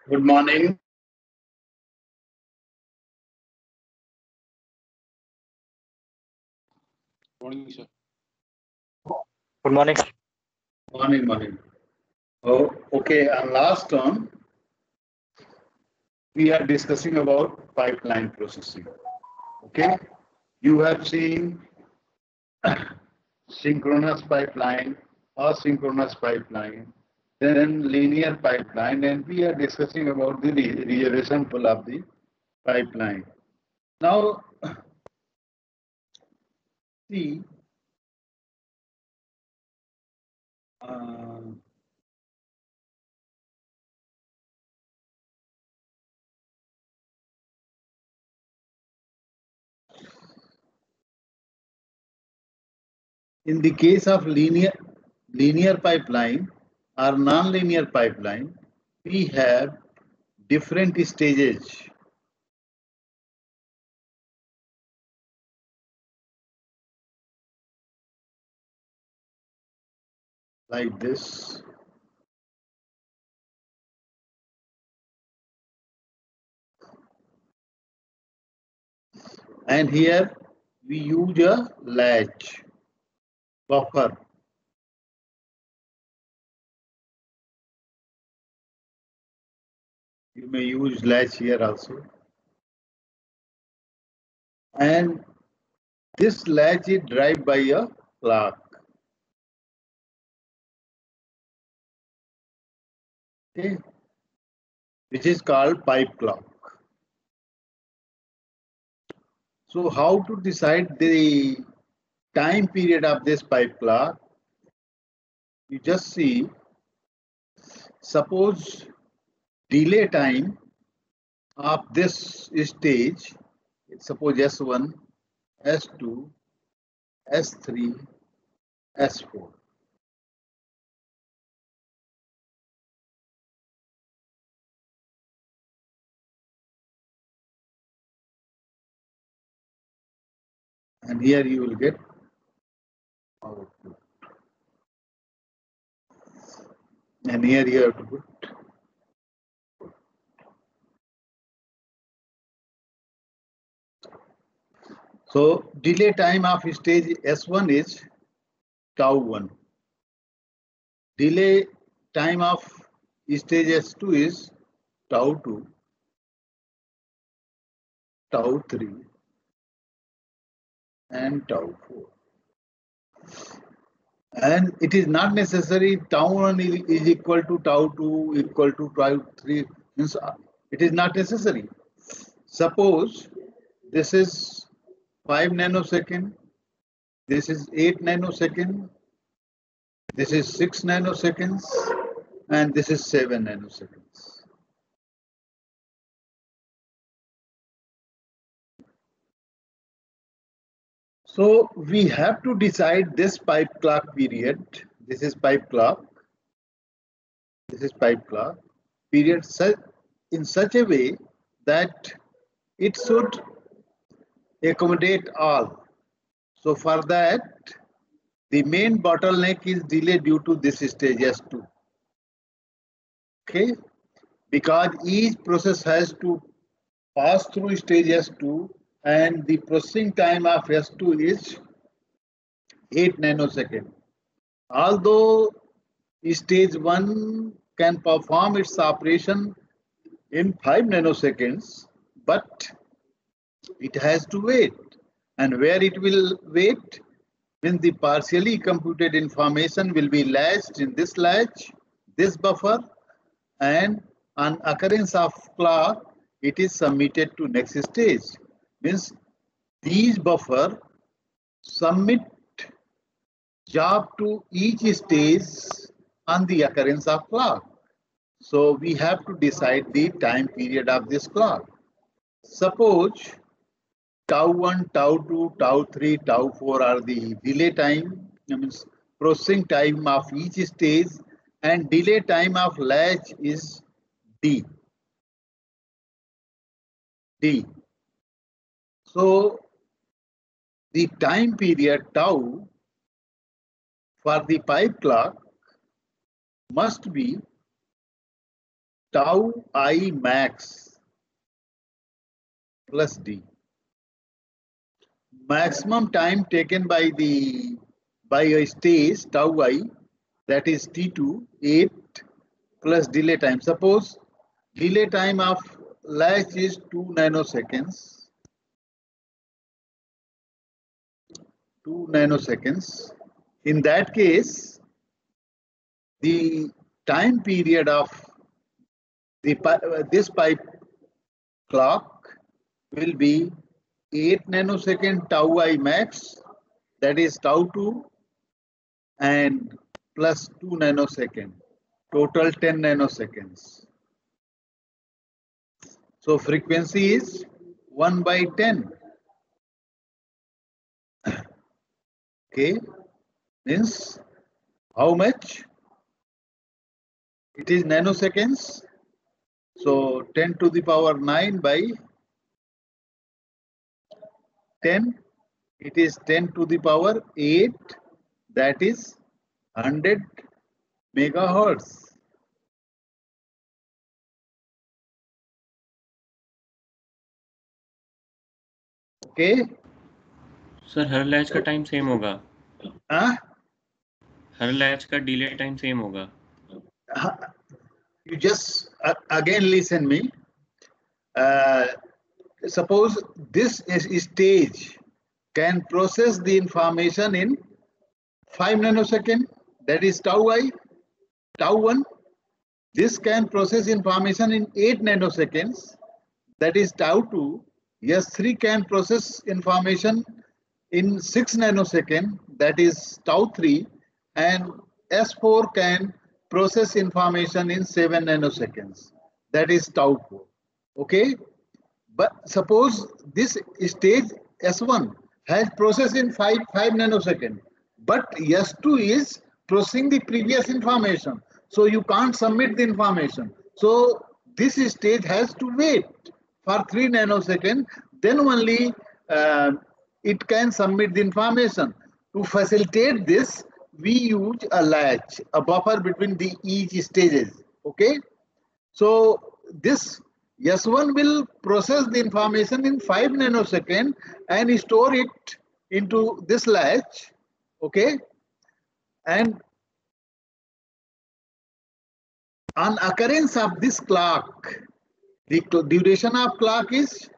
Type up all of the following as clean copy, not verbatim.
Good morning. Morning, sir. Good morning. Morning. Oh, okay. And last term, we are discussing about pipeline processing. Okay. You have seen synchronous pipeline, asynchronous pipeline, then linear pipeline, and we are discussing about the reexample of the pipeline. Now, see, uh, in the case of linear pipeline or non-linear pipeline, we have different stages. Like this. And here we use a latch buffer. You may use latch here also. And this latch is driven by a clock. Okay, which is called pipe clock. So how to decide the time period of this pipe clock? You just see, suppose delay time of this stage, suppose S1, S2, S3, S4. And here you will get output. And here you have to put. So delay time of stage S1 is tau 1. Delay time of stage S2 is tau 2, tau 3, and tau 4. And it is not necessary tau 1 is equal to tau 2 equal to tau 3. It is not necessary. Suppose this is 5 nanosecond, this is 8 nanosecond, this is 6 nanoseconds, and this is 7 nanoseconds. So we have to decide this pipe clock period. This is pipe clock. This is pipe clock period in such a way that it should accommodate all. So for that, the main bottleneck is delay due to this stage S2. Okay, because each process has to pass through stage S2, and the processing time of S2 is 8 nanosecond. Although stage 1 can perform its operation in 5 nanoseconds, but it has to wait. And where it will wait, means the partially computed information will be latched in this latch, this buffer, and on occurrence of clock, it is submitted to next stage. Means these buffer submit job to each stage on the occurrence of clock. So we have to decide the time period of this clock. Suppose tau 1, tau 2, tau 3, tau 4 are the delay time, means processing time of each stage, and delay time of latch is D. So the time period tau for the pipe clock must be tau I max plus d. Maximum time taken by a stage tau I, that is T2, 8 plus delay time. Suppose delay time of latch is 2 nanoseconds. 2 nanoseconds. In that case, the time period of this pipe clock will be 8 nanosecond tau I max, that is tau 2, and plus 2 nanosecond, total 10 nanoseconds. So frequency is 1 by 10. Okay, means how much? It is nanoseconds. So 10 to the power 9 by 10. It is 10 to the power 8. That is 100 megahertz. Okay. Sir her latch का time same होगा? हाँ? हर latch का delay time same होगा? You just again listen me. Suppose this stage can process the information in 5 nanosecond, that is tau I, tau 1. This can process information in 8 nanoseconds, that is tau 2. S3 can process information in 6 nanosecond, that is tau 3, and S4 can process information in 7 nanoseconds, that is tau 4. Okay, but suppose this stage S1 has processed in 5 nanosecond, but S2 is processing the previous information, so you can't submit the information. So this stage has to wait for 3 nanosecond, then only it can submit the information. To facilitate this, we use a latch, a buffer between the each stages. Okay, so this S1 will process the information in 5 nanosecond and store it into this latch. Okay, and on occurrence of this clock, the duration of clock is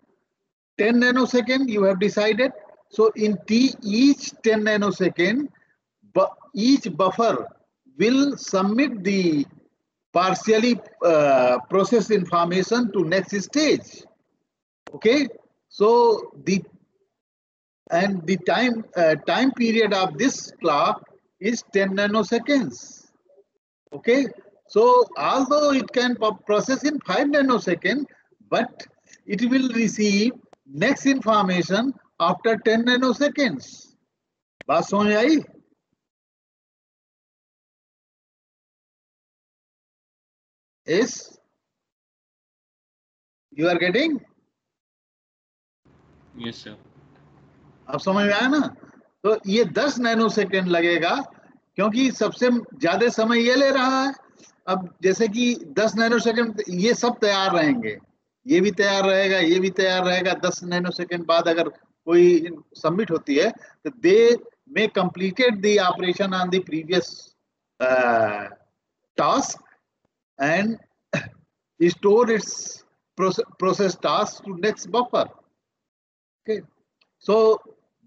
10 nanosecond, you have decided. So in each 10 nanosecond, each buffer will submit the partially processed information to next stage. Okay, so the time period of this clock is 10 nanoseconds. Okay, so although it can process in 5 nanoseconds, but it will receive next information after 10 nanoseconds. बात समझ आई? Yes, you are getting? Yes sir. अब समझ में आया ना? तो ये 10 nanosecond लगेगा क्योंकि सबसे ज्यादा समय ये ले रहा है. अब जैसे कि 10 नैनोसेकंड ये सब तैयार रहेंगे, ये भी तैयार रहेगा, ये भी तैयार रहेगा. 10 नैनोसेकंड बाद अगर कोई सबमिट होती है तो they may completed the operation on the previous task and store its process task to next buffer. Okay, so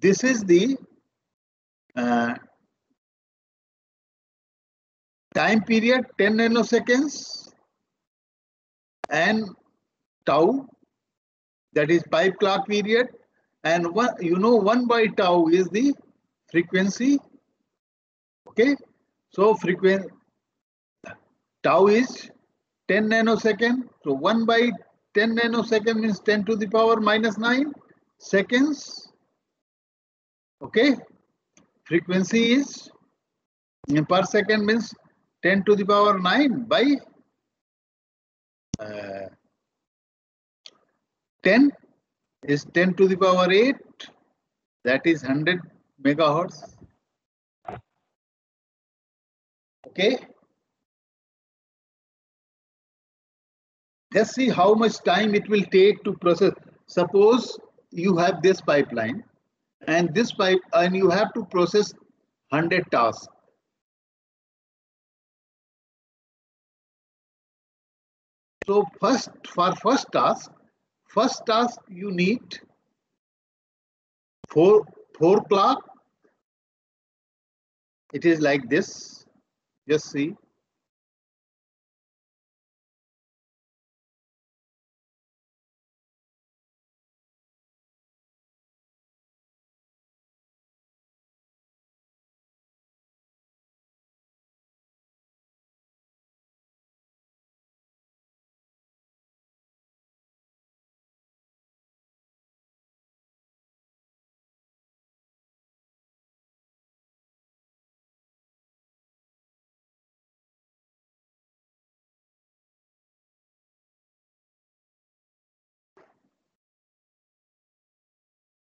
this is the time period 10 nanoseconds and tau, that is pipe clock period, and 1 by tau is the frequency. Okay, so frequency tau is 10 nanosecond, so 1 by 10 nanosecond means 10 to the power minus 9 seconds. Okay, frequency is per second means 10 to the power 9 by 10 is 10 to the power 8, that is 100 megahertz. Okay. Just see how much time it will take to process. Suppose you have this pipeline and this pipe, and you have to process 100 tasks. So for first task you need four clock. It is like this. Just see.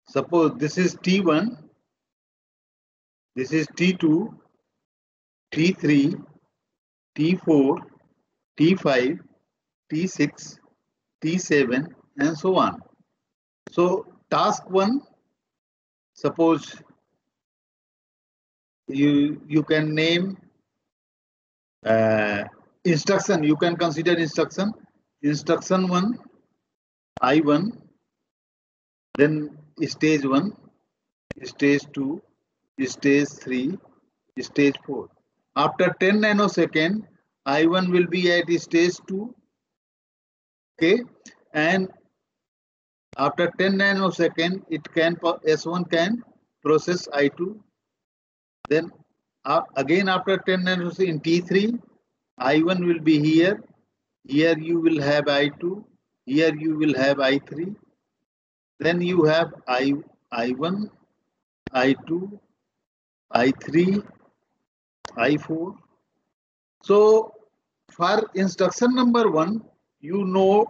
Suppose this is T1, this is T2, T3, T4, T5, T6, T7, and so on. So task 1, suppose you can name instruction. You can consider instruction 1, I1, then stage 1, stage 2, stage 3, stage 4. After 10 nanosecond, I1 will be at stage 2. Okay, and after 10 nanosecond, S1 can process I2. Then again after 10 nanosecond in T3, I1 will be here. Here you will have I2. Here you will have I3. Then you have I1, I2, I3, I4. So for instruction number 1, you know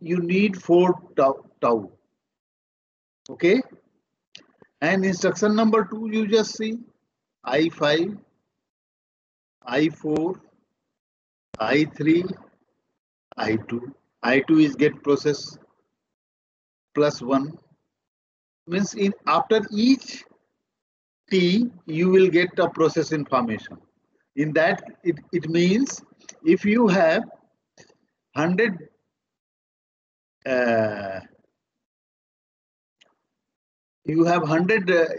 you need 4 tau. Okay. And instruction number 2, you just see I5, I4, I3, I2. I2 is get process plus 1. Means in after each T, you will get a process information. In that, it means if you have 100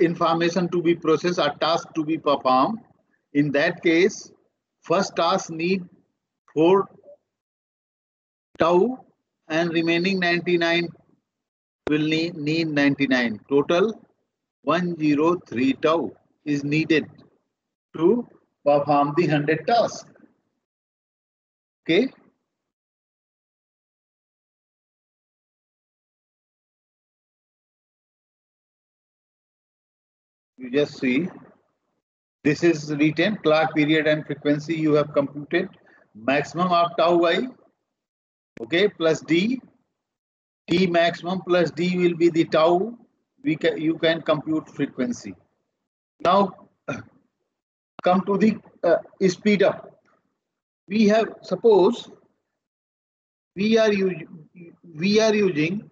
information to be processed or task to be performed. In that case, first task need 4 tau and remaining 99 will need 99. Total 103 tau is needed to perform the 100 tasks. Okay. You just see, this is written clock period and frequency you have computed. Maximum of tau I, okay, plus D. T maximum plus D will be the tau. You can compute frequency. Now come to the speed up. We have, suppose we are using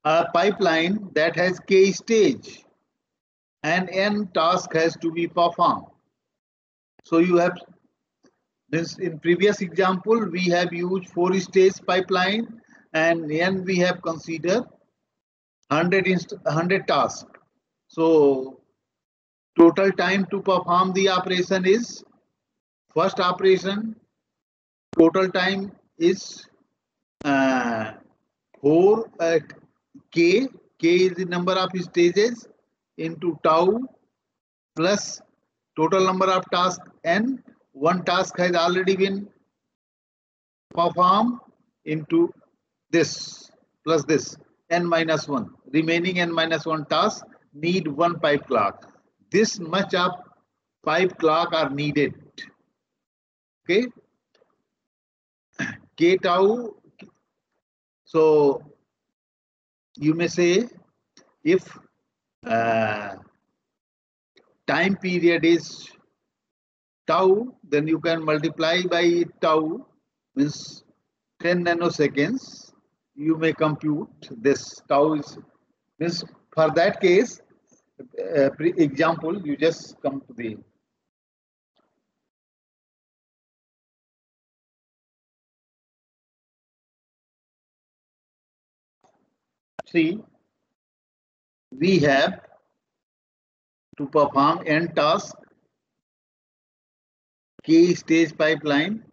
a pipeline that has K stage and N task has to be performed. So you have this in previous example, we have used 4-stage pipeline and N we have considered 100 tasks. So total time to perform the operation is, first operation total time is 4 K. K is the number of stages into tau plus total number of tasks N. One task has already been performed into this plus this N minus 1. Remaining N minus 1 tasks need 1 pipe clock. This much of pipe clock are needed. Okay. K tau. So you may say if time period is tau, then you can multiply by tau, means 10 nanoseconds, you may compute this tau is, means for that case, example, you just come to the see, we have to perform n task k stage pipeline.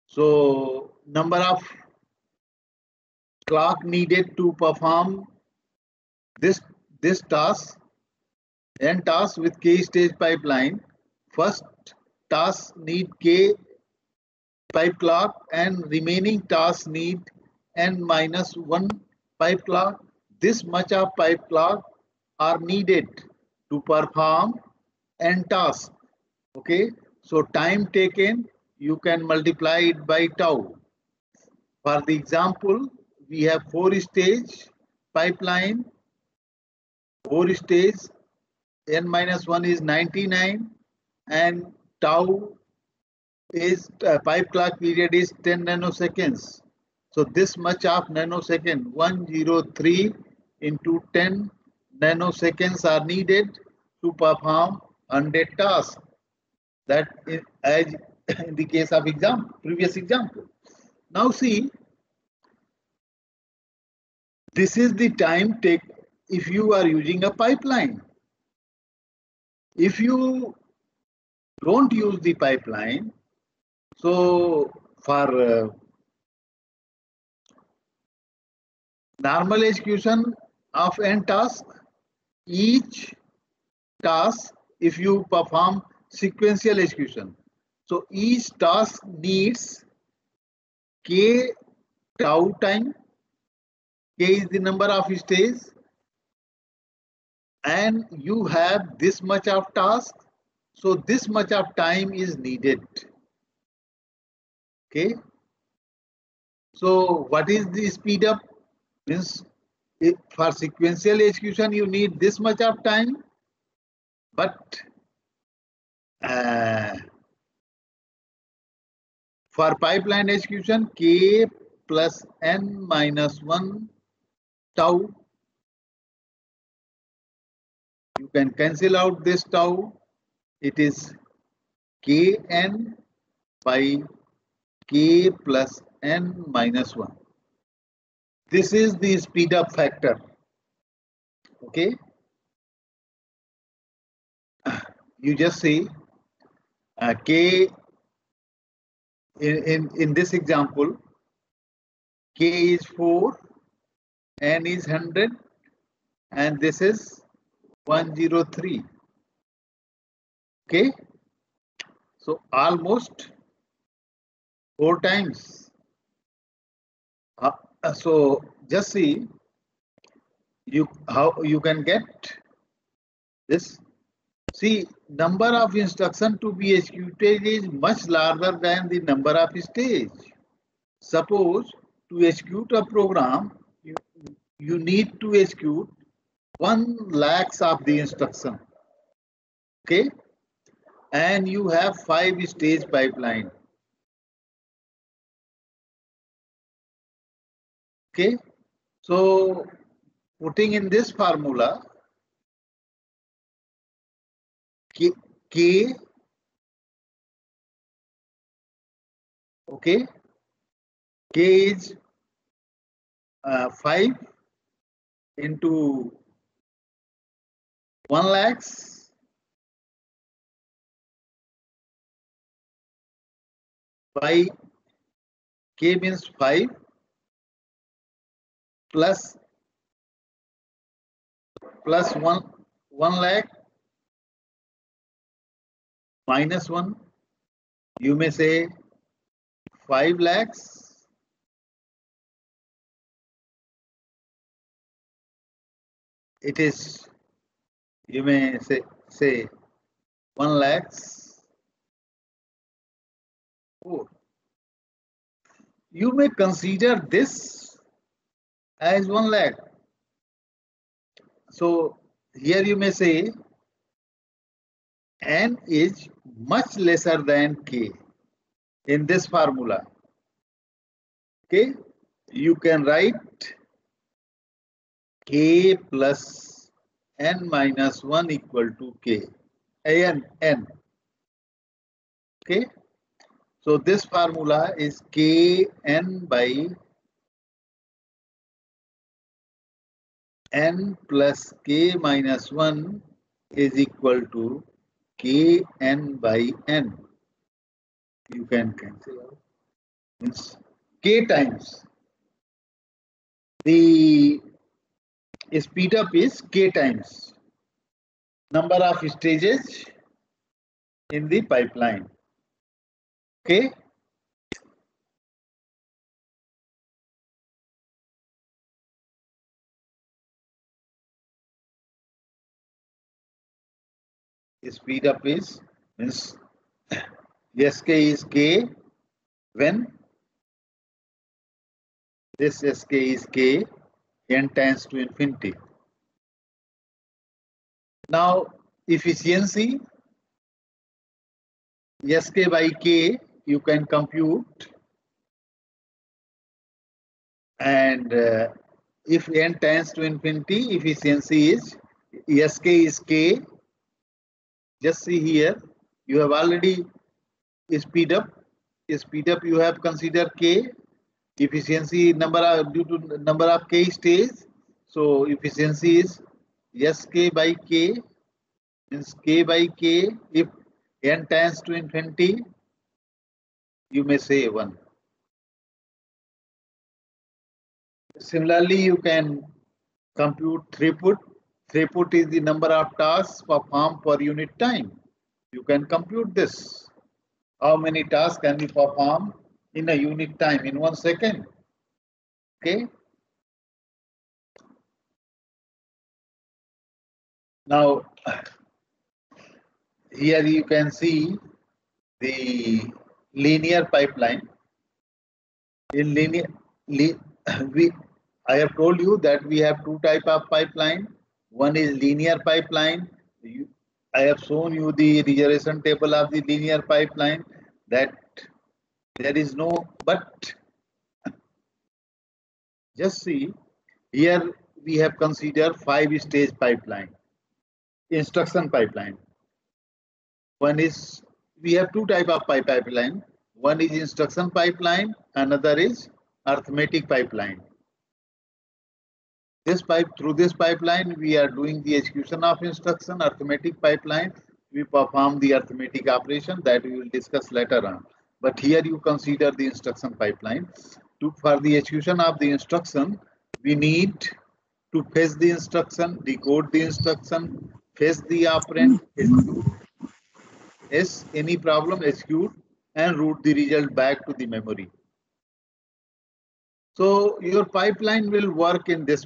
So number of clock needed to perform this task, n task with k stage pipeline. First task need k pipe clock and remaining tasks need n minus 1 pipe clock. This much of pipe clock are needed to perform n tasks. Okay, so time taken, you can multiply it by tau. For the example, we have 4-stage pipeline, 4-stage, n minus 1 is 99, and tau is pipe clock period is 10 nanoseconds. So this much of nanosecond, 103 into 10 nanoseconds are needed to perform 100 tasks. That is as in the case of previous example. Now see, this is the time take if you are using a pipeline. If you don't use the pipeline, so for normal execution of n task, each task, if you perform sequential execution, so each task needs k tau time. K is the number of stages, and you have this much of task, so this much of time is needed. Okay, so what is the speed up? Means for sequential execution you need this much of time, but for pipeline execution, k plus n minus 1 tau. You can cancel out this tau. It is kn by k plus n minus 1. This is the speed up factor. Okay. You just see k in this example, k is 4, n is 100, and this is 103. Okay, so almost 4 times. So just see how you can get this. See, number of instructions to be executed is much larger than the number of stages. Suppose to execute a program, you need to execute 1 lakhs of the instruction. Okay, and you have 5-stage pipeline. Okay, so putting in this formula, K okay, K is 5 into 1 lakhs by K means 5 plus 1 lakh minus 1, you may say 5 lakhs. It is, you may say 1 lakhs. Oh. You may consider this as 1 lakh. So here you may say n is much lesser than k. in this formula. Okay, you can write k plus n minus 1 equal to k, n. Okay, so this formula is kn by n plus k minus 1 is equal to kn by n. You can cancel out. Means k times the speed up is k times number of stages in the pipeline. Okay. Speed up is means Sk is k when this Sk is k n tends to infinity. Now efficiency Sk by k you can compute, and if n tends to infinity, efficiency is Sk is k. Just see here, you have already speed up you have considered k. Efficiency number due to number of k stages, so efficiency is Sk by k, means k by k. If n tends to infinity, you may say 1. Similarly, you can compute throughput. Throughput is the number of tasks performed per unit time. You can compute this. How many tasks can be performed in a unit time in 1 second? Okay. Now, here you can see the linear pipeline. In linear, I have told you that we have two types of pipeline. One is linear pipeline. I have shown you the reservation table of the linear pipeline, that there is no, but just see here we have considered 5-stage pipeline, instruction pipeline. One is, we have two types of pipeline. One is instruction pipeline, another is arithmetic pipeline. Through this pipeline, we are doing the execution of instruction. Arithmetic pipeline, we perform the arithmetic operation that we will discuss later on. But here you consider the instruction pipeline. For the execution of the instruction, we need to fetch the instruction, decode the instruction, fetch the operand, execute. Yes, any problem, execute, and route the result back to the memory. So your pipeline will work in this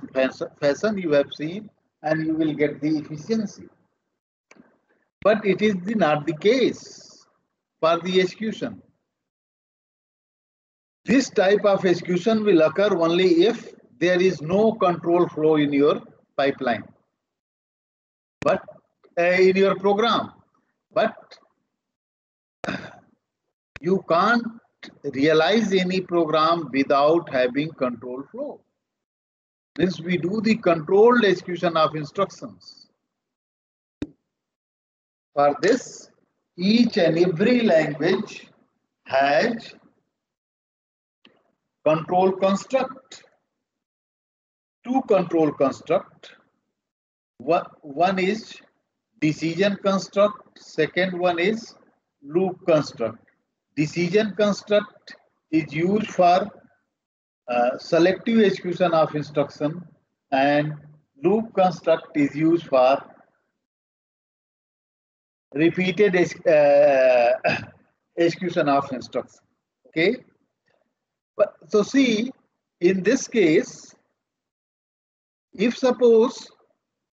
fashion you have seen, and you will get the efficiency. But it is not the case for the execution. This type of execution will occur only if there is no control flow in your pipeline, but in your program. But you can't realize any program without having control flow. Means we do the controlled execution of instructions. For this, each and every language has control construct. Two control construct. One is decision construct. Second one is loop construct. Decision construct is used for selective execution of instruction, and loop construct is used for repeated execution of instruction. Okay. But so see, in this case, if suppose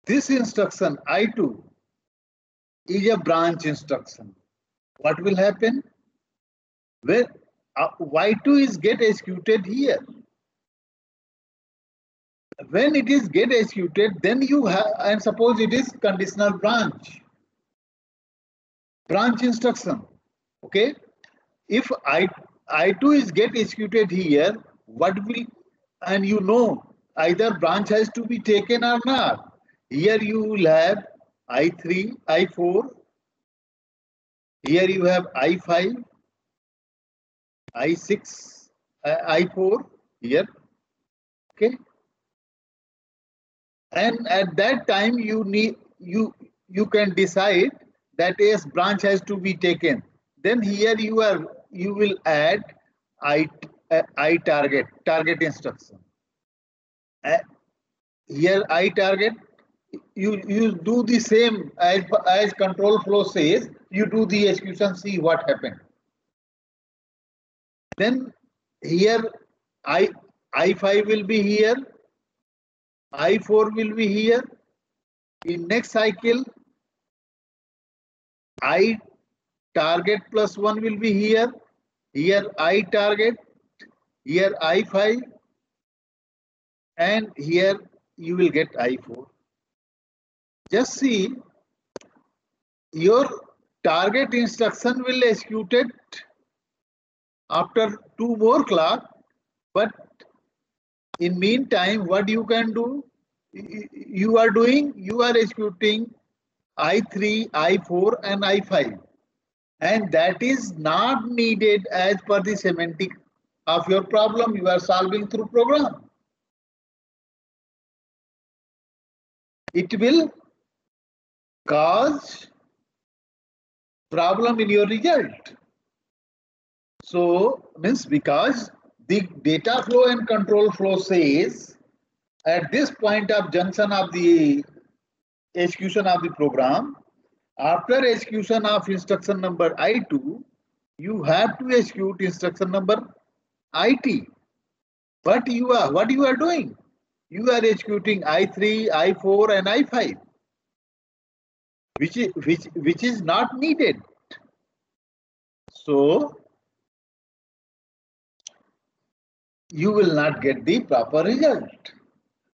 this instruction I2 is a branch instruction, what will happen? Well, Y2 is get executed here. When it is get executed, then you have, and suppose it is conditional branch instruction. Okay. if I2 is get executed here, what will, and you know either branch has to be taken or not. Here you will have I3, I4. Here you have I5, I6, I4 here. Okay. And at that time you you can decide that yes, branch has to be taken. Then here you will add I target instruction. Here I target, you do the same as control flow says. You do the execution, see what happened. Then here I5 will be here, I4 will be here. In next cycle, I target plus 1 will be here. Here I target, here I5, and here you will get I4. Just see, your target instruction will executed after 2 more clock, but in meantime, what you can do, you are executing I3, I4 and I5. And that is not needed as per the semantic of your problem you are solving through program. It will cause problem in your result. So means because the data flow and control flow says at this point of junction of the execution of the program, after execution of instruction number I2, you have to execute instruction number IT. But what you are doing? You are executing I3, I4 and I5, which is not needed. So you will not get the proper result.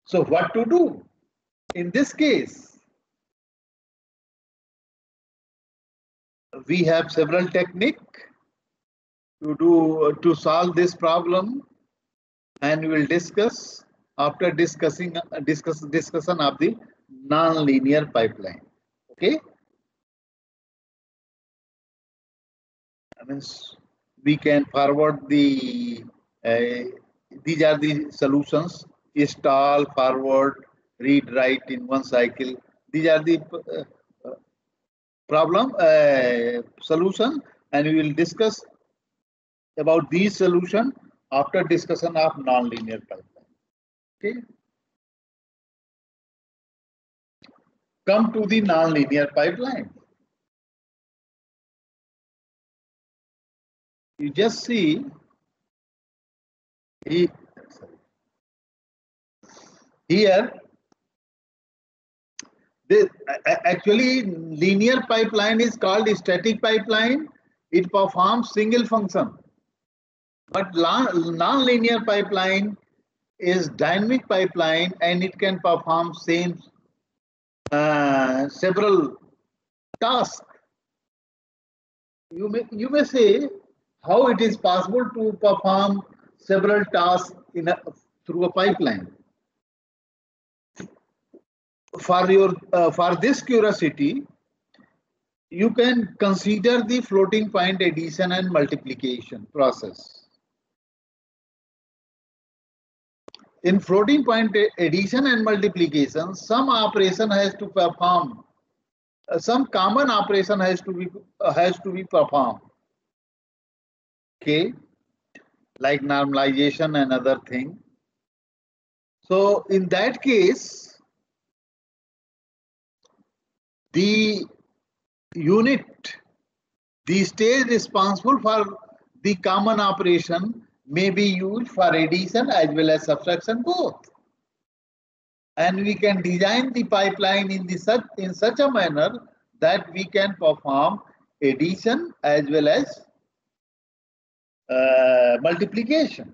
So what to do in this case? We have several techniques to solve this problem, and we will discuss after discussion of the non-linear pipeline. Okay. I mean, we can forward the these are the solutions: install, forward, read, write in one cycle. These are the problem solution, and we will discuss about these solution after discussion of non-linear pipeline. Okay. Come to the non-linear pipeline. You just see here. Actually, linear pipeline is called static pipeline. It performs single function. But non-linear pipeline is dynamic pipeline, and it can perform several tasks. You may say how it is possible to perform several tasks through a pipeline. For this curiosity, you can consider the floating point addition and multiplication process. In floating point addition and multiplication, some operation has to perform. Some common operation has to be performed. Okay, like normalization and other thing. So in that case, the unit, the stage responsible for the common operation may be used for addition as well as subtraction both. And we can design the pipeline in such a manner that we can perform addition as well as multiplication.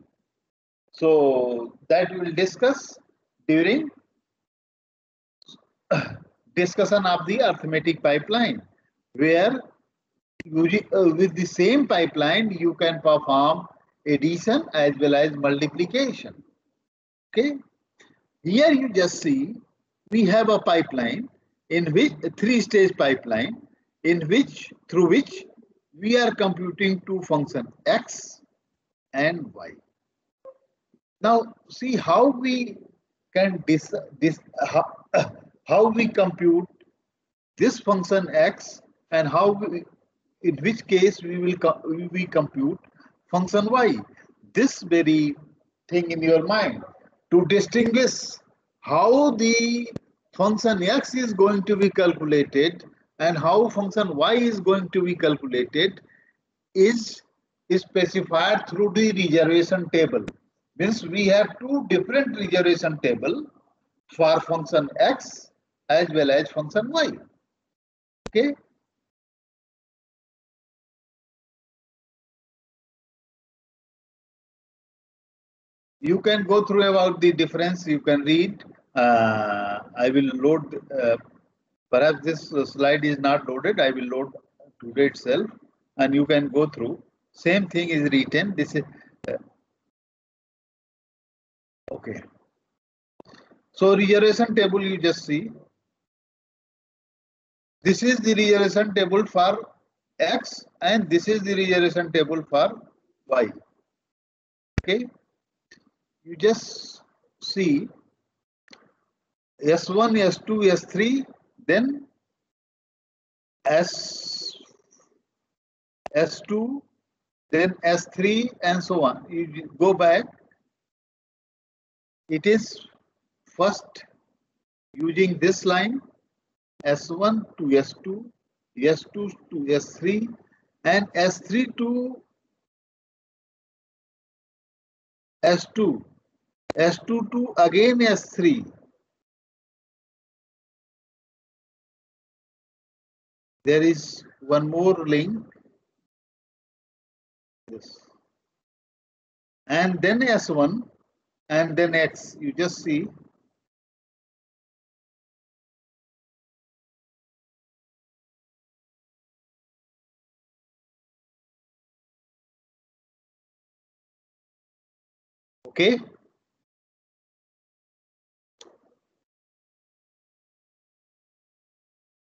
So that we will discuss during discussion of the arithmetic pipeline, where with the same pipeline, you can perform addition as well as multiplication. Okay. Here you just see we have a pipeline in which a three-stage pipeline through which we are computing two functions x and y. Now see how we can how we compute this function x and in which case we compute function y. This very thing in your mind to distinguish how the function x is going to be calculated and how function y is going to be calculated is specified through the reservation table. Means we have two different reservation table for function x as well as function y. Okay. You can go through about the difference. You can read. I will load. Perhaps this slide is not loaded. I will load today itself, and you can go through. Same thing is written. This is okay. So reservation table you just see. This is the reservation table for x, and this is the reservation table for y. Okay. You just see S1, S2, S3, then S2, then S3, and so on. You go back. It is first using this line S1 to S2, S2 to S3, and S3 to S2, S2 to again S3. There is one more link. This. And then S1 and then X. You just see. Okay.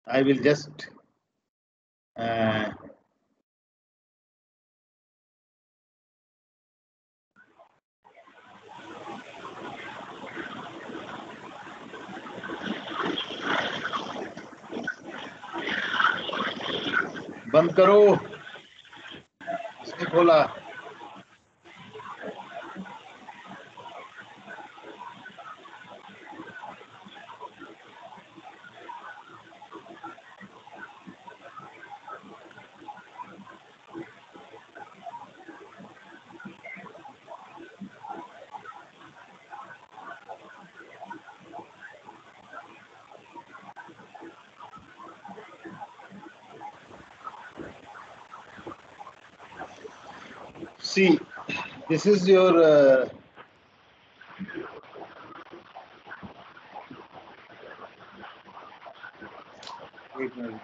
I will just बंद करो इसने खोला See, this is your wait a minute.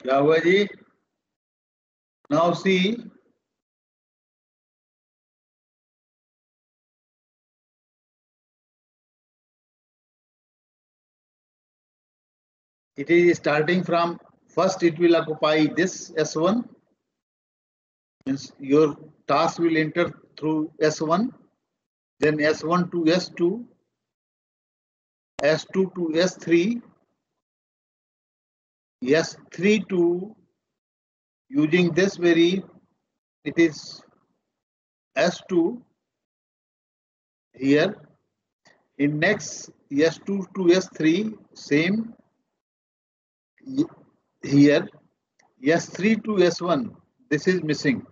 क्या हुआ जी? Now see, it is starting from first it will occupy this S1, means your task will enter through S1, then S1 to S2, S2 to S3, S3 to, using this very, it is S2 here. In next S2 to S3, same here. S3 to S1, this is missing.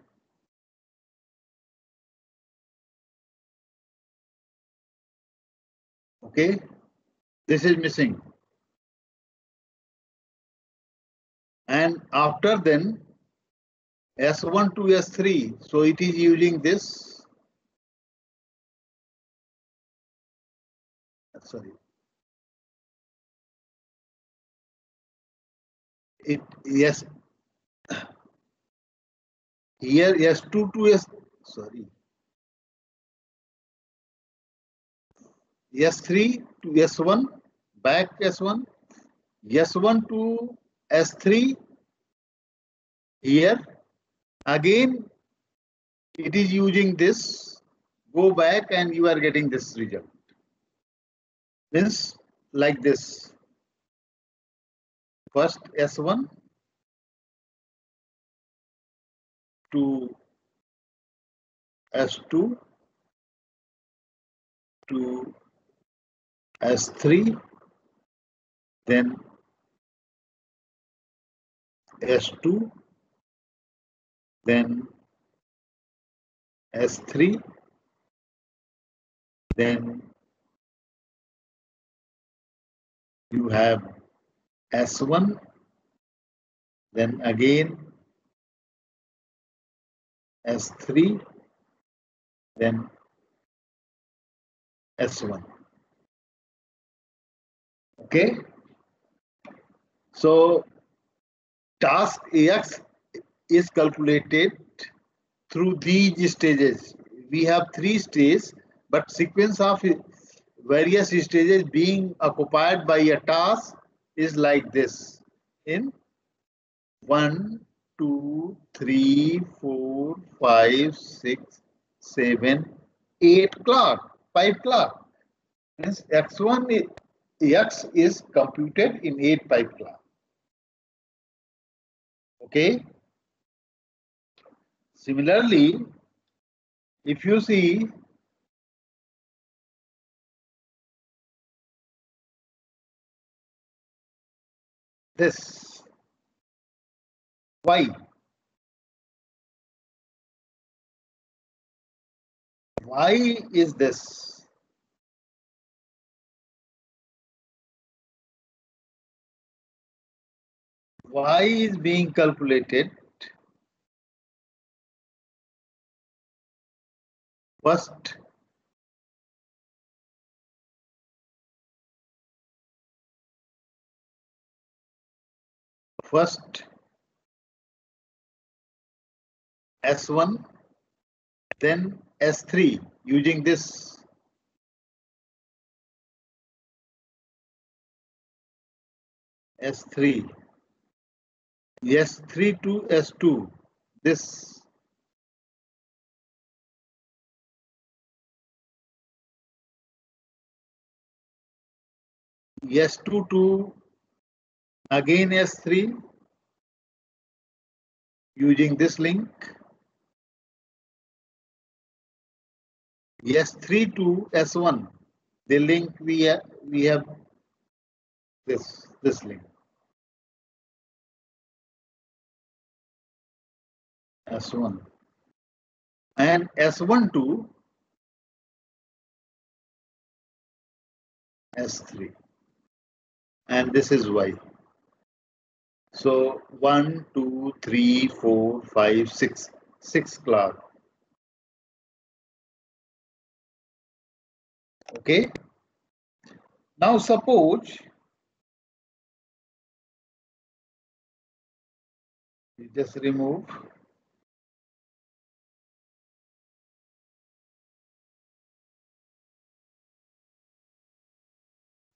Okay, this is missing. And after then S1 to S3, so it is using this. Sorry. It, yes. Here S2 to S, sorry. S3 to S1, back S1, S1 to S3, here. Again, it is using this, go back and you are getting this result. Means like this. First S1 to S2 to S3, then S2, then S3, then you have S1, then again S3, then S1. Okay. So task AX is calculated through these stages. We have 3 stages, but sequence of various stages being occupied by a task is like this. In 1, 2, 3, 4, 5, 6, 7, 8 clock, 5 clock. Means X1 X is computed in 8 5 clock. Okay. Similarly, if you see this Y, why is this? Y is being calculated first S1, then S3 using this. S3, S3 to S2, this. S2 to again S3 using this link. S3 to S1, the link we have this link. S1 and S1 to S3, and this is Y. So 1, 2, 3, 4, 5, 6, 6 clock. Okay. Now suppose you just remove.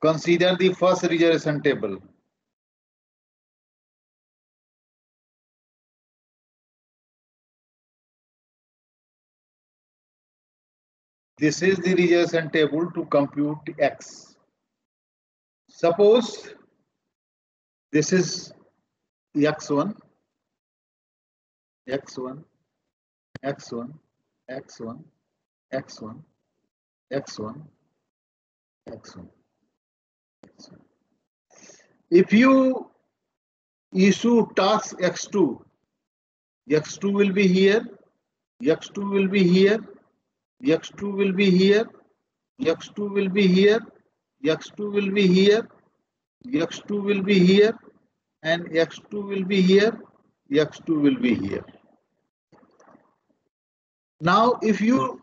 Consider the first reservation table. This is the rejection table to compute X. Suppose this is X1, X1, X1, X1, X1, X1, X1, X1. If you issue task X2, X2 will be here, X2 will be here, X2 will be here, X2 will be here, X2 will be here, X2 will be here, and X2 will be here, X2 will be here. Now, if you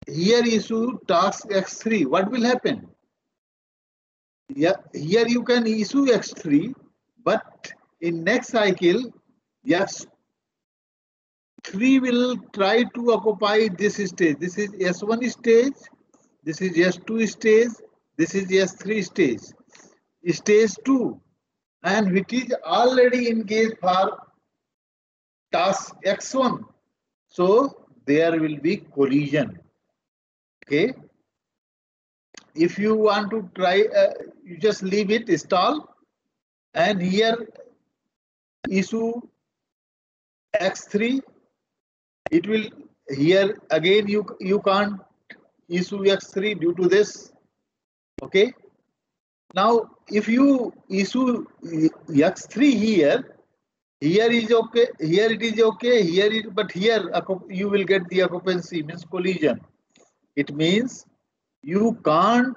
here issue task X3, what will happen? Yeah, here you can issue X3, but in next cycle, X3 will try to occupy this stage. This is S1 stage, this is S2 stage, this is S3 stage. Stage 2, and which is already engaged for task X1. So there will be collision. Okay. If you want to try, you just leave it, stall, and here issue X3. It will here again you can't issue X3 due to this. Okay. Now if you issue X3 here is okay, here it is okay, here it, but here you will get the occupancy, means collision. It means you can't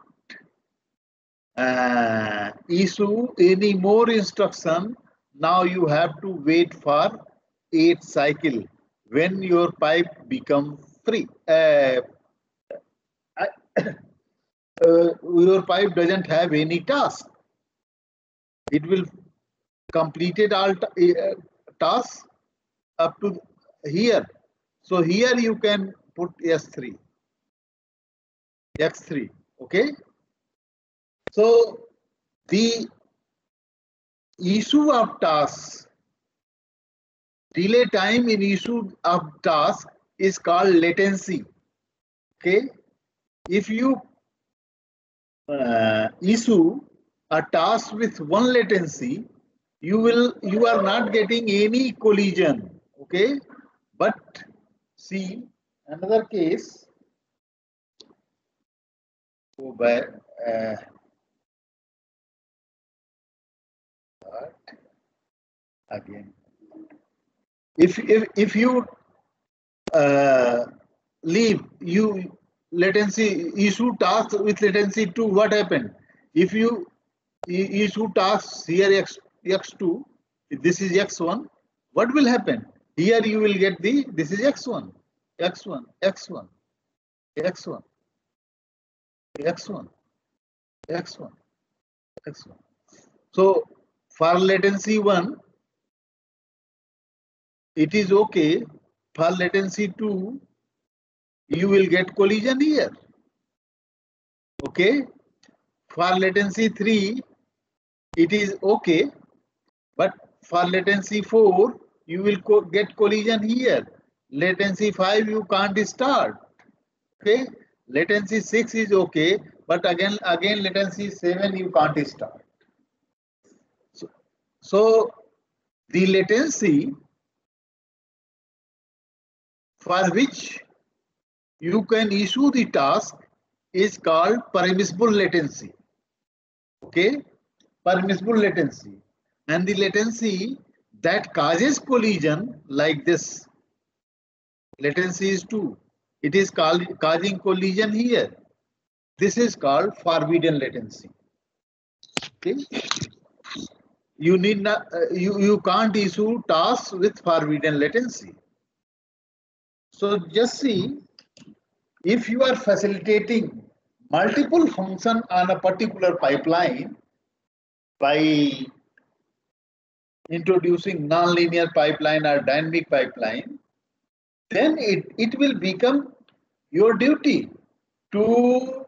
issue any more instruction. Now you have to wait for 8 cycle when your pipe become free. Your pipe doesn't have any task. It will completed all tasks up to here. So here you can put S3, X3. Okay. So the issue of tasks, delay time in issue of task is called latency. Okay. If you issue a task with one latency, you are not getting any collision. Okay. But see another case. Go back. Again, if you leave you latency issue task with latency 2, what happened? If you issue tasks here x2, this is x1, what will happen? Here you will get this is x1, x1, x1, x1, x1, x1, x1. So for latency 1, it is okay. For latency 2, you will get collision here. Okay. For latency 3, it is okay. But for latency 4, you will get collision here. Latency 5, you can't start. Okay. Latency 6 is okay. But again latency 7, you can't start. So the latency for which you can issue the task is called permissible latency. Okay, permissible latency. And the latency that causes collision like this, latency is 2. It is causing collision here. This is called forbidden latency. Okay. You need not, you can't issue tasks with forbidden latency. So just see, if you are facilitating multiple functions on a particular pipeline by introducing nonlinear pipeline or dynamic pipeline, then it will become your duty to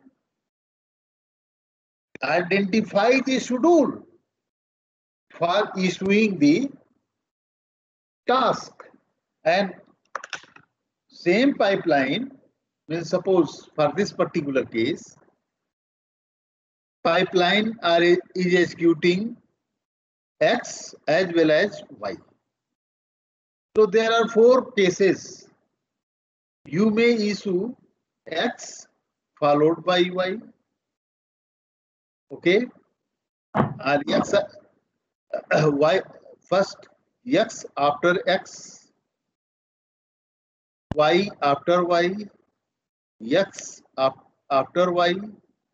identify the schedule for issuing the task. And same pipeline, Means suppose for this particular case, pipeline is executing X as well as Y. So there are 4 cases. You may issue X followed by Y. Okay. Or X, Y first, X after X, Y after Y, X after Y,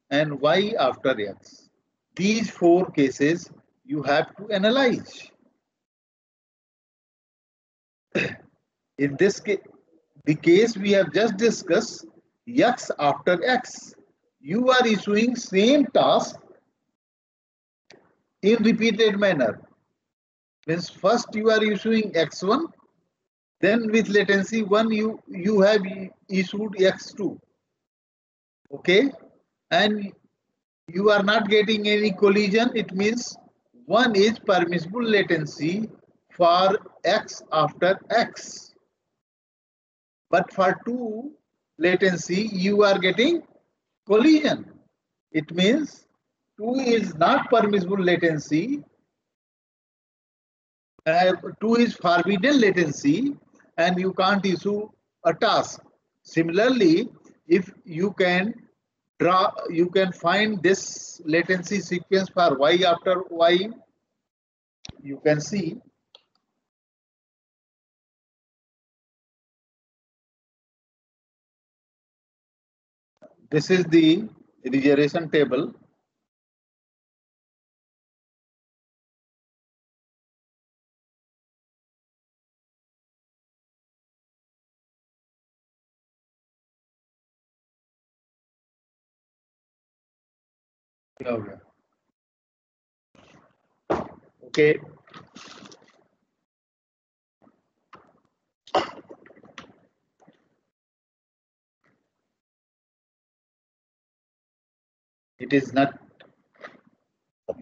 and Y after X. These 4 cases you have to analyze. In this case, the case we have just discussed, X after X, you are issuing same task in repeated manner. Means first you are issuing X1, then with latency 1 you have issued X2. Okay, and you are not getting any collision. It means 1 is permissible latency for X after X. But for 2 latency, you are getting collision. It means 2 is not permissible latency. 2 is forbidden latency, and you can't issue a task. Similarly, if you can find this latency sequence for Y after Y. You can see this is the regeneration table. Okay. It is not.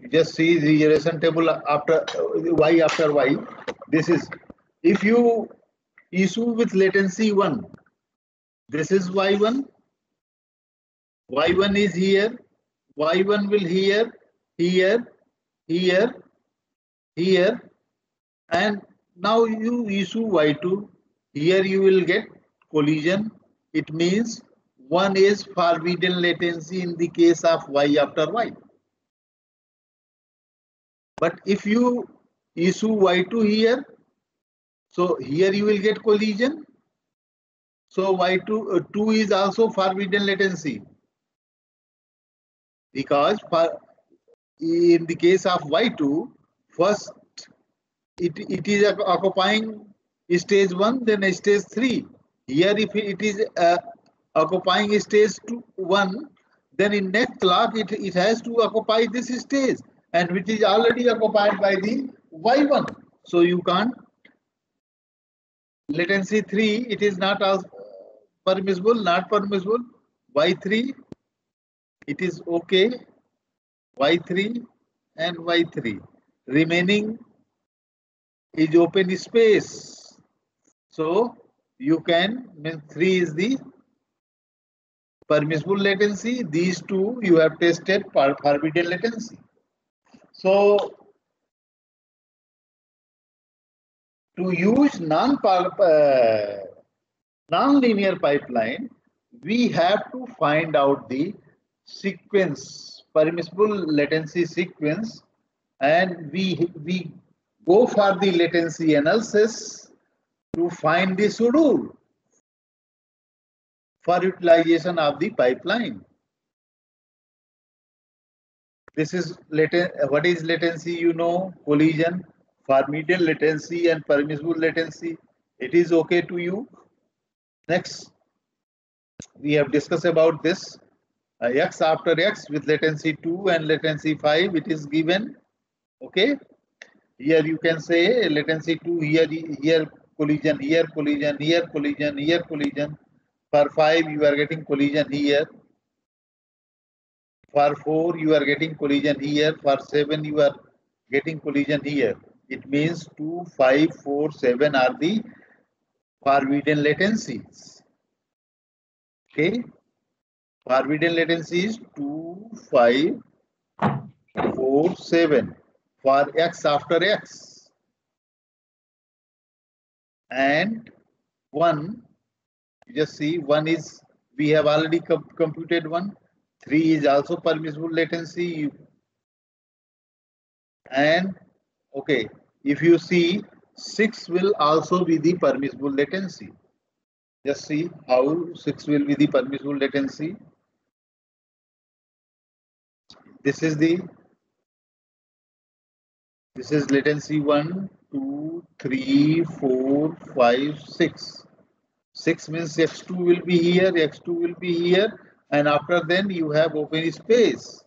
You just see the regeneration table after Y after Y. This is if you issue with latency 1. This is Y1. Y1 is here. Y1 will here, here, and now you issue Y2. Here you will get collision. It means 1 is forbidden latency in the case of Y after Y. But if you issue Y2 here, so here you will get collision. So Y2 2 is also forbidden latency, because in the case of Y2, first it is occupying stage 1, then stage 3. Here if it is occupying stage 1, then in next clock it has to occupy this stage, and which is already occupied by the Y1. So you can't. Latency 3, it is not permissible, not permissible. Y3, it is okay. Y3 and Y3. Remaining is open space. So you can, means 3 is the permissible latency. These 2 you have tested forbidden latency. So to use non-linear pipeline, we have to find out the sequence, permissible latency sequence, and we go for the latency analysis to find the schedule for utilization of the pipeline. This is what is latency? You know, collision, forbidden latency, and permissible latency. It is okay to you. Next, we have discussed about this. X after X with latency 2 and latency 5, it is given. Okay. Here you can say latency 2, here collision, here collision, here collision, here collision. For 5, you are getting collision here. For 4, you are getting collision here. For 7, you are getting collision here. It means 2, 5, 4, 7 are the forbidden latencies. Okay, forbidden latency is 2547 for x after x, and 1, you just see 1 is, we have already computed 1. 3 is also permissible latency, and okay, if you see 6 will also be the permissible latency. Just see how 6 will be the permissible latency. This is latency 1, 2, 3, 4, 5, 6. 6 means x2 will be here, x2 will be here, and after then you have open space.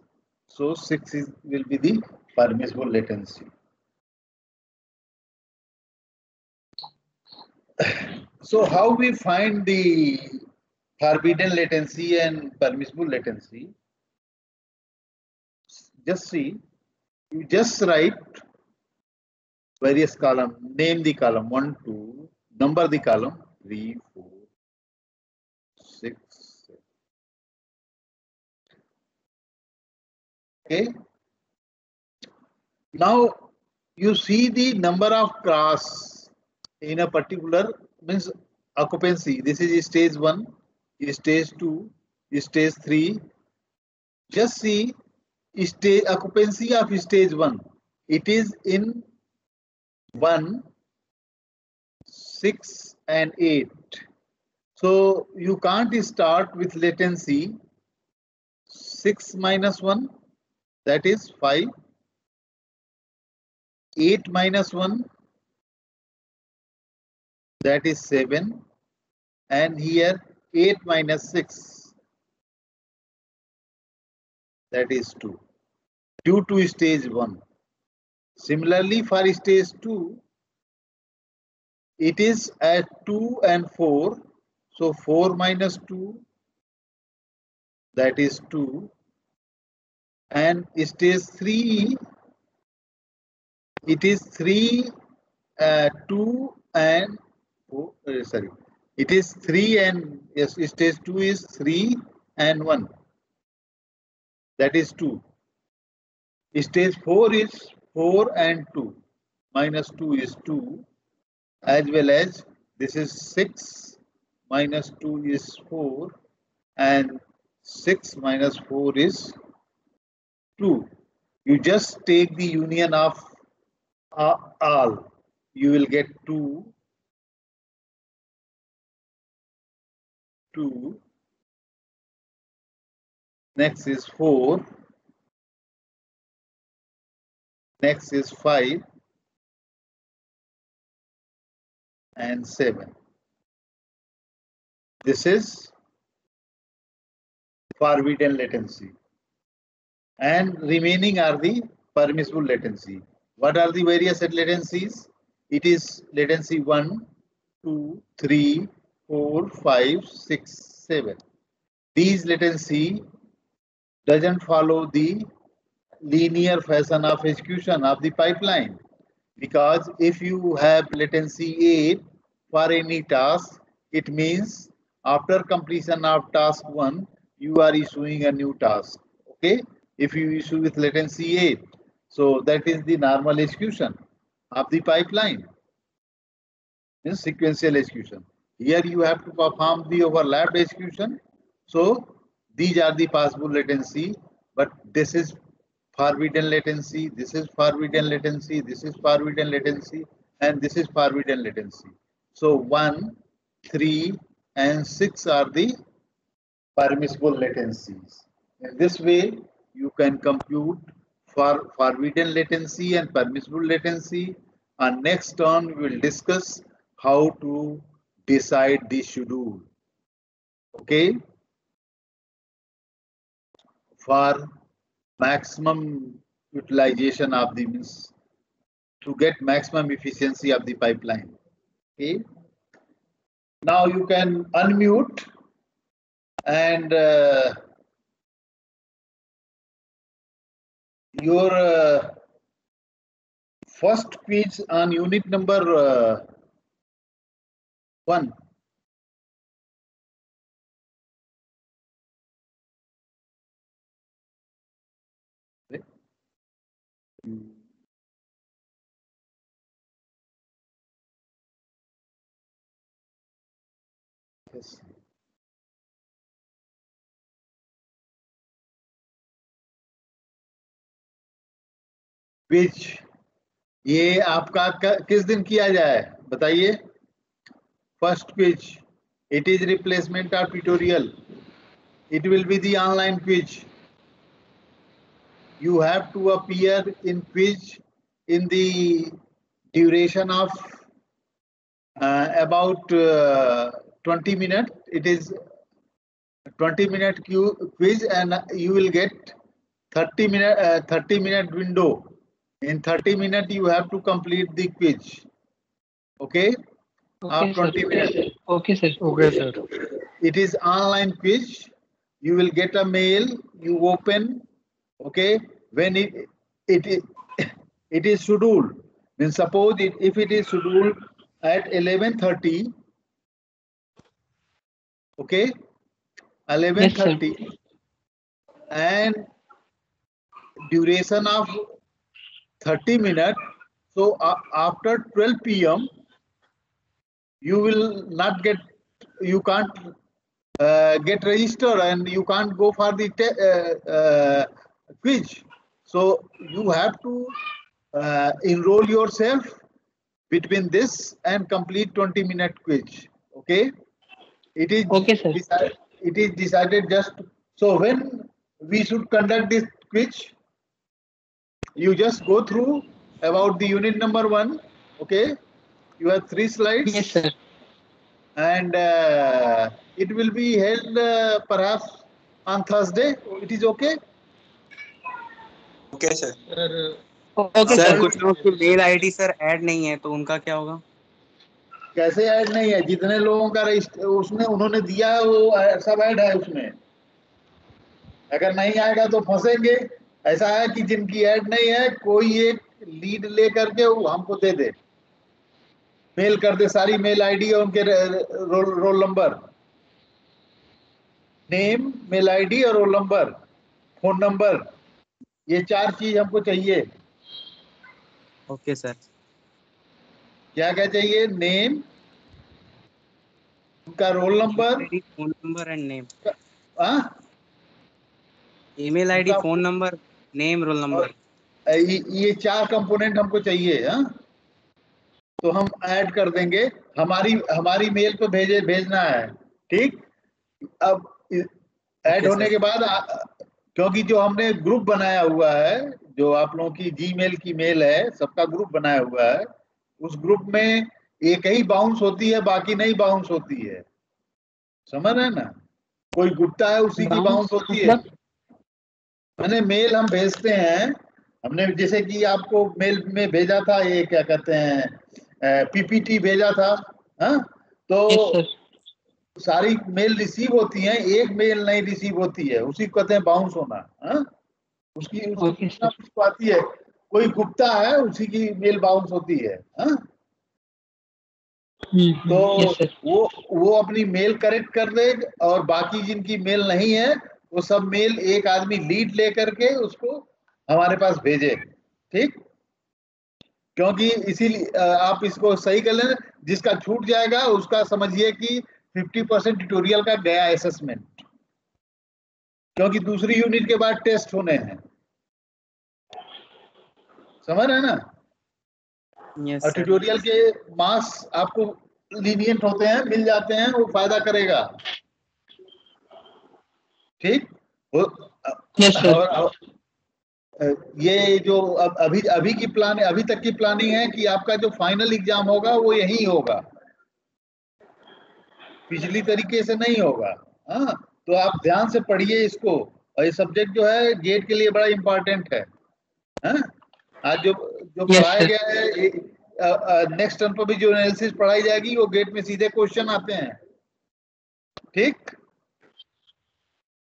So 6 will be the permissible latency. So how we find the forbidden latency and permissible latency? Just see, you just write various column, name the column 1, 2, number the column 3, 4, 6, 7. Okay. Now you see the number of class in a particular, means occupancy. This is stage 1, stage 2, stage 3. Just see stage occupancy of stage 1. It is in 1, 6 and 8. So you can't start with latency 6 minus 1, that is 5. 8 minus 1, that is 7. And here 8 minus 6, that is 2, due to stage 1. Similarly, for stage 2, it is at 2 and 4. So 4 minus 2, that is 2. And stage 3, it is 3, 2 and 4, sorry. It is 3 and, yes, stage 2 is 3 and 1. That is 2. Stage 4 is 4 and 2. Minus 2 is 2. As well as this is 6 minus 2 is 4. And 6 minus 4 is 2. You just take the union of all. You will get 2. 2. Next is 4. Next is 5 and 7. This is forbidden latency. And remaining are the permissible latency. What are the various latencies? It is latency 1, 2, 3, 4, 5, 6, 7. These latency doesn't follow the linear fashion of execution of the pipeline, because if you have latency 8 for any task, it means after completion of task 1, you are issuing a new task. Okay, if you issue with latency 8, so that is the normal execution of the pipeline, means sequential execution. Here you have to perform the overlapped execution. So these are the possible latency, but this is forbidden latency, this is forbidden latency, this is forbidden latency, and this is forbidden latency. So 1, 3, and 6 are the permissible latencies. In this way, you can compute for forbidden latency and permissible latency. And next on, we will discuss how to decide the schedule. Okay, for maximum utilization of the, means to get maximum efficiency of the pipeline. Okay, now you can unmute and your first quiz on unit number 1. Yes. Quiz ये आपका किस दिन किया जाए बताइए? First quiz, it is replacement of tutorial. It will be the online quiz. You have to appear in quiz in the duration of about 20 minutes. It is 20-minute quiz, and you will get 30-minute window. In 30 minutes, you have to complete the quiz. Okay? Okay, Of 20 sir. minutes. Okay, sir. Okay, sir. It is online quiz. You will get a mail. You open. Okay, when it is scheduled. Then suppose if it is scheduled at 11:30. Okay, 11:30, and duration of 30 minutes. So after 12 p.m. you will not get, you can't get registered, and you can't go for the quiz. So you have to enroll yourself between this and complete 20-minute quiz. Okay, it is Okay, sir. it is decided just so when we should conduct this quiz. You just go through about the unit number 1. Okay, you have 3 slides. Yes, sir. And it will be held perhaps on Thursday. It is okay? Okay sir. Okay, sir sir. कुछ लोग की mail ID sir add नहीं है तो उनका क्या होगा? कैसे ऐड नहीं है? जितने लोगों का उसमें उन्होंने दिया है वो सब ऐड है उसमें। अगर नहीं आएगा तो फंसेंगे। ऐसा है कि जिनकी ऐड नहीं है कोई एक लीड लेकर के वो हमको दे दे, मेल कर दे सारी मेल आईडी और उनके roll number, name, mail ID और रोल नंबर, फोन नंबर, ये 4 चीज हमको चाहिए। Okay sir. क्या क्या चाहिए? नेम, उनका roll number, phone number and name. Email ID, phone number, name, roll number, ये 4 कंपोनेंट हमको चाहिए। तो हम ऐड कर देंगे, हमारी मेल पे भेजना है। ठीक, अब ऐड होने के बाद क्योंकि जो हमने ग्रुप बनाया हुआ है, जो आप लोगों की जीमेल की मेल है, सबका ग्रुप बनाया हुआ है, उस ग्रुप में एक ही बाउंस होती है, बाकी नहीं बाउंस होती है। समझ रहे हैं ना? कोई गुप्ता है उसी की बाउंस होती है। मैंने मेल हम भेजते हैं, हमने जैसे कि आपको मेल में भेजा था, ये क्या कहते हैं पीपीटी भेजा था। तो Yes, सारी मेल रिसीव होती हैं, एक मेल नहीं रिसीव होती है, उसी को कहते हैं बाउंस होना। उसकी Okay, sir. उसको आती है, कोई गुप्ता है उसी की मेल बाउंस होती है। तो Yes, sir. वो अपनी मेल करेक्ट कर दे, और बाकी जिनकी मेल नहीं है वो सब मेल एक आदमी लीड लेकर के उसको हमारे पास भेजे। ठीक, क्योंकि इसीलिए आप इसको सही कर लेना। जिसका छूट जाएगा उसका समझिए कि 50% ट्यूटोरियल का गया असेसमेंट, क्योंकि दूसरी यूनिट के बाद टेस्ट होने हैं। समझ रहे हैं ना? यस और सर। ट्यूटोरियल के मार्क्स आपको लीनियंट होते हैं, मिल जाते हैं, वो फायदा करेगा। ठीक, Yes, sir. और ये जो अभी की प्लान, अभी तक की प्लानिंग है कि आपका जो फाइनल एग्जाम होगा वो यही होगा, पिछली तरीके से नहीं होगा। तो आप ध्यान से पढ़िए इसको, और ये सब्जेक्ट जो है गेट के लिए बड़ा इंपॉर्टेंट है। आज जो Yes, पढ़ाया sir. गया है, नेक्स्ट टर्म पर भी जो एनालिसिस पढ़ाई जाएगी वो गेट में सीधे क्वेश्चन आते हैं। ठीक,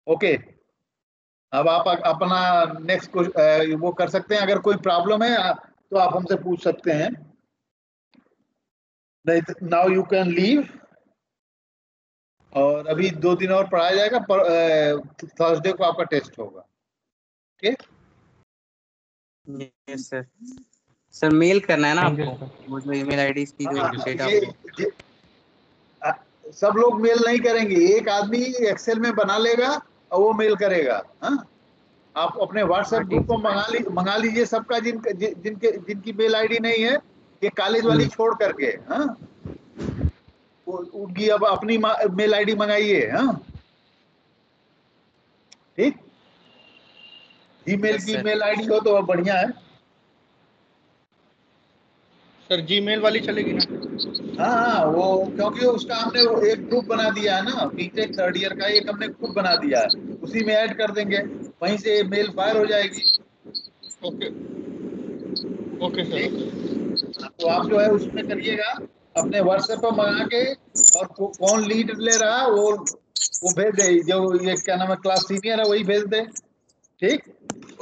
ओके। अब आप अपना नेक्स्ट वो कर सकते हैं। अगर कोई प्रॉब्लम है तो आप हमसे पूछ सकते हैं। Now you can leave. और अभी 2 दिन और पढ़ाया जाएगा, थर्सडे को आपका टेस्ट होगा। ठीक। Yes sir. सर मेल करना है ना Thank you, आपको, वो जो ईमेल आईडी की जो हाँ, डेटा ये सब लोग मेल नहीं करेंगे, एक आदमी एक्सेल में बना लेगा और वो मेल करेगा। हाँ, आप अपने व्हाट्सएप हाँ, ग्रुप ठीक को मंगा लीजिए सबका, जिनकी मेल आईडी नहीं है, ये कॉलेज वाली छोड़ करके। हाँ, उनकी अब अपनी मेल आईडी मंगाइए। हाँ, ठीक। जीमेल Yes, की sir. मेल आईडी हो तो बढ़िया है। सर जीमेल वाली चलेगी ना? हाँ, वो क्योंकि उसका हमने वो एक ग्रुप बना दिया है ना, बीटेक थर्ड ईयर का एक हमने ग्रुप बना दिया है, उसी में ऐड कर देंगे, वहीं से मेल फायर हो जाएगी। Okay okay sir. ठीक, तो आप जो है उसमें करिएगा, अपने व्हाट्सएप पर मंगा के, और कौन लीड ले रहा है वो भेज दे, जो ये क्या नाम है क्लास सीनियर है वही भेज दे। ठीक,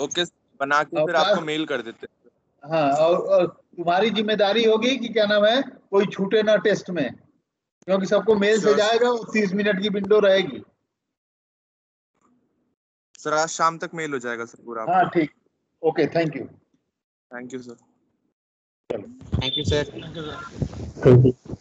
ओके, बना के और फिर आपको मेल कर देते हैं। हाँ, और तुम्हारी जिम्मेदारी होगी कि क्या नाम है कोई छूटे ना टेस्ट में, क्योंकि सबको मेल से Sure, जाएगा, 30 मिनट की विंडो रहेगी। सर आज शाम तक मेल हो जाएगा सर पूरा हाँ, आपको। ठीक, okay, thank you. Thank you sir. Thank you, sir. Thank you sir. Thank you.